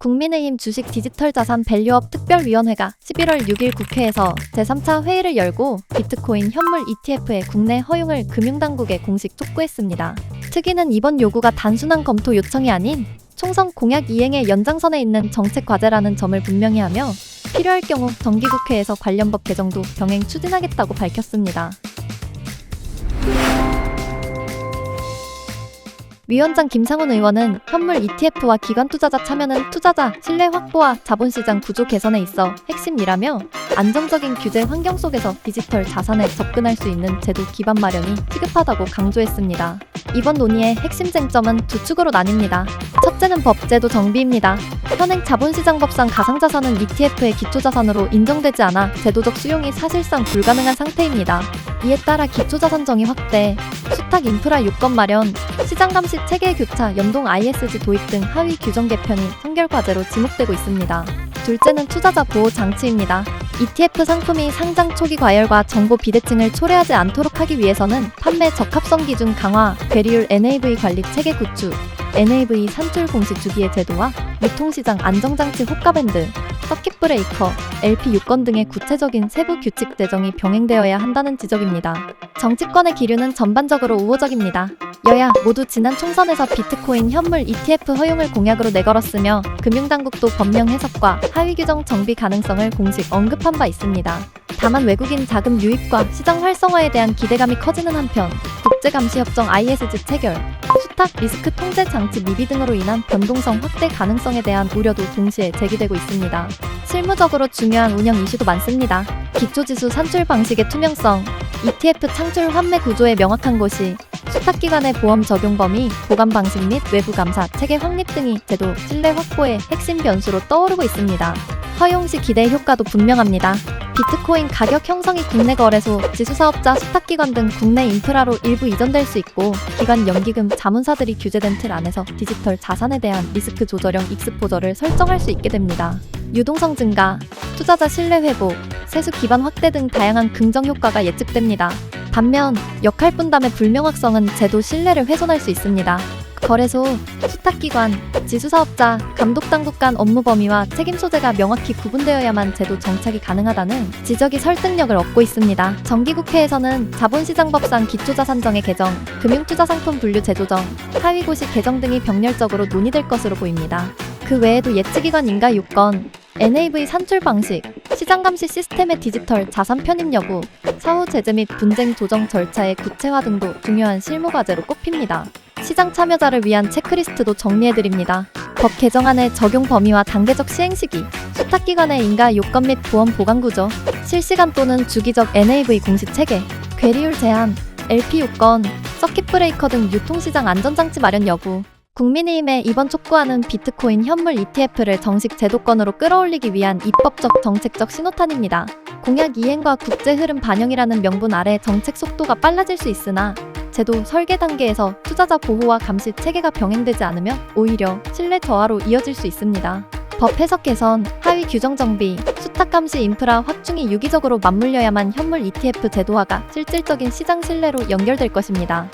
국민의힘 주식 디지털 자산 밸류업 특별위원회가 11월 6일 국회에서 제3차 회의를 열고 비트코인 현물 ETF의 국내 허용을 금융당국에 공식 촉구했습니다. 특위는 이번 요구가 단순한 검토 요청이 아닌 총선 공약 이행의 연장선에 있는 정책 과제라는 점을 분명히 하며 필요할 경우 정기국회에서 관련 법 개정도 병행 추진하겠다고 밝혔습니다. 위원장 김상훈 의원은 현물 ETF와 기관 투자자 참여는 투자자 신뢰 확보와 자본시장 구조 개선에 있어 핵심이라며 안정적인 규제 환경 속에서 디지털 자산에 접근할 수 있는 제도 기반 마련이 시급하다고 강조했습니다. 이번 논의의 핵심 쟁점은 두 축으로 나뉩니다. 첫째는 법제도 정비입니다. 현행 자본시장법상 가상자산은 ETF의 기초자산으로 인정되지 않아 제도적 수용이 사실상 불가능한 상태입니다. 이에 따라 기초자산 정의 확대, 수탁 인프라 요건 마련, 시장 감시 체계 교차, 연동 ISG 도입 등 하위 규정 개편이 선결 과제로 지목되고 있습니다. 둘째는 투자자 보호 장치입니다. ETF 상품이 상장 초기 과열과 정보 비대칭을 초래하지 않도록 하기 위해서는 판매 적합성 기준 강화, 괴리율 NAV 관리 체계 구축, NAV 산출 공시 주기의 제도와 유통시장 안정장치 호가밴드, 서킷 브레이커, LP 요건 등의 구체적인 세부 규칙 제정이 병행되어야 한다는 지적입니다. 정치권의 기류는 전반적으로 우호적입니다. 여야 모두 지난 총선에서 비트코인 현물 ETF 허용을 공약으로 내걸었으며 금융당국도 법령 해석과 하위 규정 정비 가능성을 공식 언급한 바 있습니다. 다만 외국인 자금 유입과 시장 활성화에 대한 기대감이 커지는 한편 국제감시협정 ISG 체결, 수탁 리스크 통제 장치 미비 등으로 인한 변동성 확대 가능성에 대한 우려도 동시에 제기되고 있습니다. 실무적으로 중요한 운영 이슈도 많습니다. 기초지수 산출 방식의 투명성, ETF 창출 환매 구조의 명확한 고시, 수탁기관의 보험 적용 범위, 보관 방식 및 외부 감사, 체계 확립 등이 제도 신뢰 확보의 핵심 변수로 떠오르고 있습니다. 허용 시 기대 효과도 분명합니다. 비트코인 가격 형성이 국내 거래소, 지수사업자, 수탁기관 등 국내 인프라로 일부 이전될 수 있고 기관 연기금, 자문사들이 규제된 틀 안에서 디지털 자산에 대한 리스크 조절형 익스포저를 설정할 수 있게 됩니다. 유동성 증가, 투자자 신뢰 회복, 세수 기반 확대 등 다양한 긍정 효과가 예측됩니다. 반면 역할 분담의 불명확성은 제도 신뢰를 훼손할 수 있습니다. 거래소, 수탁기관, 지수사업자, 감독당국 간 업무 범위와 책임 소재가 명확히 구분되어야만 제도 정착이 가능하다는 지적이 설득력을 얻고 있습니다. 정기국회에서는 자본시장법상 기초자산정의 개정, 금융투자상품 분류 제도정, 하위고시 개정 등이 병렬적으로 논의될 것으로 보입니다. 그 외에도 예측기관 인가 요건, NAV 산출 방식, 시장감시 시스템의 디지털 자산 편입 여부, 사후 제재 및 분쟁 조정 절차의 구체화 등도 중요한 실무 과제로 꼽힙니다. 시장 참여자를 위한 체크리스트도 정리해드립니다. 법 개정안의 적용 범위와 단계적 시행 시기, 수탁기관의 인가 요건 및 보험 보관 구조, 실시간 또는 주기적 NAV 공시 체계, 괴리율 제한, LP 요건, 서킷 브레이커 등 유통시장 안전장치 마련 여부, 국민의힘의 이번 촉구하는 비트코인 현물 ETF를 정식 제도권으로 끌어올리기 위한 입법적 정책적 신호탄입니다. 공약 이행과 국제 흐름 반영이라는 명분 아래 정책 속도가 빨라질 수 있으나 제도 설계 단계에서 투자자 보호와 감시 체계가 병행되지 않으면 오히려 신뢰 저하로 이어질 수 있습니다. 법 해석 개선, 하위 규정 정비, 수탁 감시 인프라 확충이 유기적으로 맞물려야만 현물 ETF 제도화가 실질적인 시장 신뢰로 연결될 것입니다.